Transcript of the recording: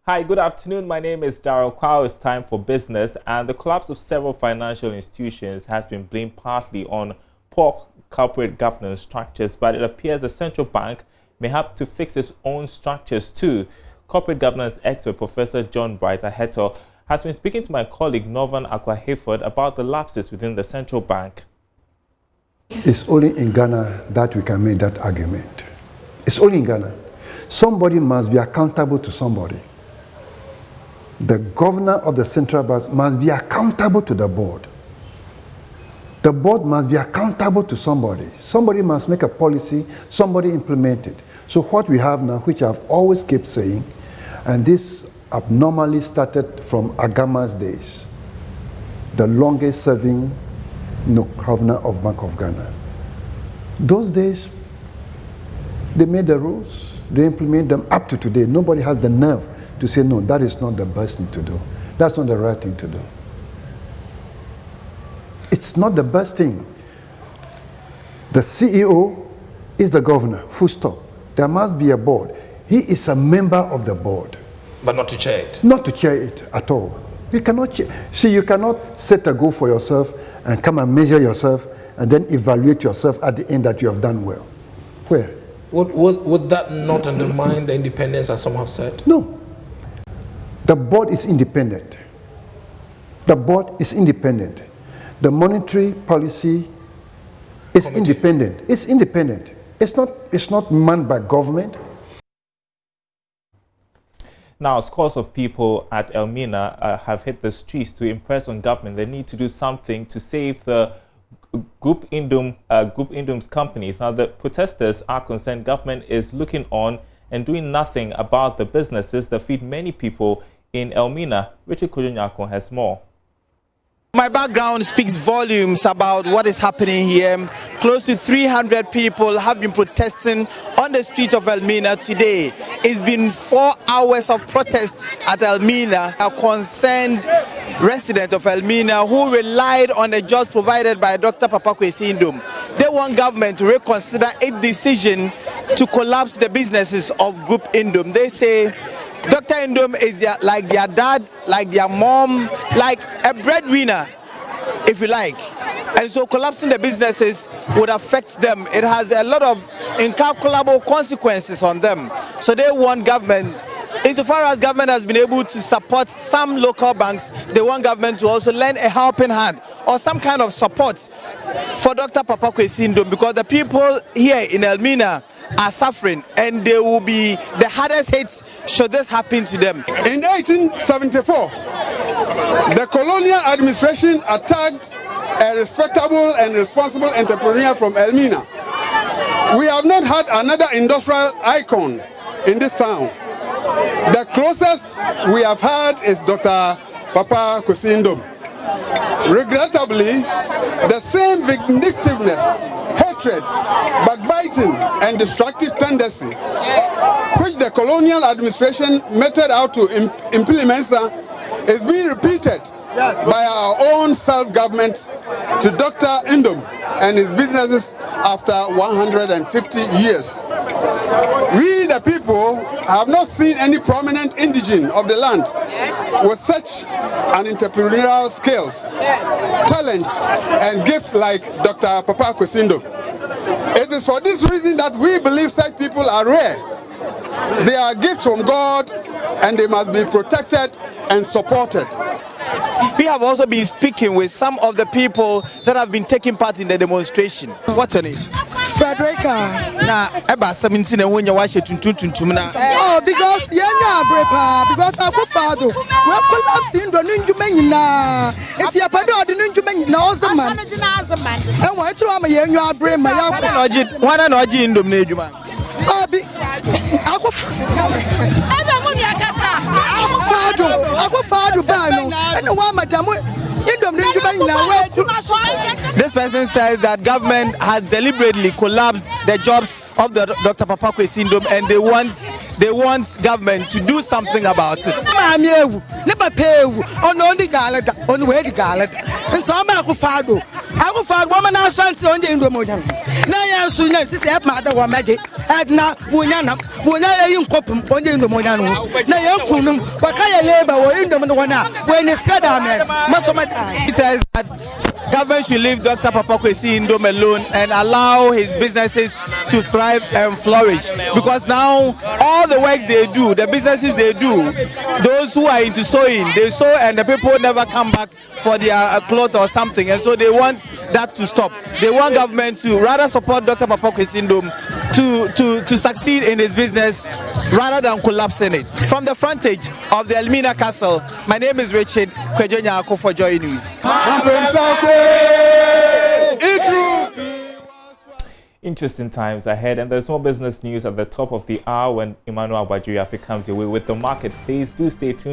Hi, good afternoon. My name is Daryl Kwao. It's time for business, and the collapse of several financial institutions has been blamed partly on poor corporate governance structures, but it appears the central bank may have to fix its own structures too. Corporate governance expert Professor John Bright Aheto has been speaking to my colleague Norvan Akwa-Hayford about the lapses within the central bank. It's only in Ghana that we can make that argument. It's only in Ghana. Somebody must be accountable to somebody. The governor of the central bank must be accountable to the board. The board must be accountable to somebody. Somebody must make a policy, somebody implement it. So what we have now, which I've always kept saying, and this abnormally started from Agama's days, the longest serving governor of Bank of Ghana. Those days, they made the rules, they implement them up to today. Nobody has the nerve to say, no, that is not the best thing to do. That's not the right thing to do. It's not the best thing. The CEO is the governor, full stop. There must be a board. He is a member of the board. But not to chair it? Not to chair it at all. You cannot see, you cannot set a goal for yourself and come and measure yourself and then evaluate yourself at the end that you have done well. Where? Would that not undermine the independence, as some have said? No. The board is independent. The board is independent. The monetary policy is independent. It's independent. It's not manned by government. Now, scores of people at Elmina have hit the streets to impress on government. They need to do something to save the Group Indom's companies. Now, the protesters are concerned government is looking on and doing nothing about the businesses that feed many people in Elmina. Richard Kojonyako has more. My background speaks volumes about what is happening here. Close to 300 people have been protesting on the street of Elmina today. It's been 4 hours of protest at Elmina. A concerned resident of Elmina who relied on the jobs provided by Dr. Papa Kwesi Ndom. They want government to reconsider its decision to collapse the businesses of Group Indom. They say Dr. Indom is like their dad, like their mom, like a breadwinner, if you like. And so collapsing the businesses would affect them. It has a lot of incalculable consequences on them. So they want government, insofar as government has been able to support some local banks, they want government to also lend a helping hand or some kind of support for Dr. Papa Kwesi Ndom, because the people here in Elmina are suffering and they will be the hardest hit should this happen to them. In 1874, the colonial administration attacked a respectable and responsible entrepreneur from Elmina. We have not had another industrial icon in this town. The closest we have had is Dr. Papa Kwesi Ndom. Regrettably, the same vindictiveness, hatred, backbiting, and destructive tendency which the colonial administration meted out to implement is being repeated by our own self-government to Dr. Indom and his businesses after 150 years. We, the people, have not seen any prominent indigene of the land with such an entrepreneurial skills, talent, and gifts like Dr. Papa Kwesi Ndom. It is for this reason that we believe such people are rare. They are gifts from God and they must be protected and supported. We have also been speaking with some of the people that have been taking part in the demonstration. What's your name? Frederica. Now, about 17 and when you watch it, oh, because because our father, we collapsing the Ninjumena. It's your father, the Ninjumena, the man. And why to am a young brain, my one and OG in Dominijuma. This person says that government has deliberately collapsed the jobs of the Dr. Papa Kwesi Ndom and they want government to do something about it. I will find woman and son on the Indomoyan. Now, soon as this app matter one magic. Adna, Munana, Muna, you copum on the Indomoyan. Now, you couldn't, but I labor or Indomoana when it's said, most of my time. He says that government should leave Dr. Papa Kwesi Ndom alone and allow his businesses to thrive and flourish. Because now, all the work they do, the businesses they do, those who are into sewing, they sew and the people never come back for their cloth or something. And so they want that to stop. They want government to rather support Dr. Papa Kwesi Ndom to succeed in his business rather than collapsing it. From the frontage of the Elmina Castle, my name is Richard Kwejonya Ako for Joy News. Interesting times ahead, and there's more business news at the top of the hour when Emmanuel Abadjiri comes your way with the market. Please do stay tuned.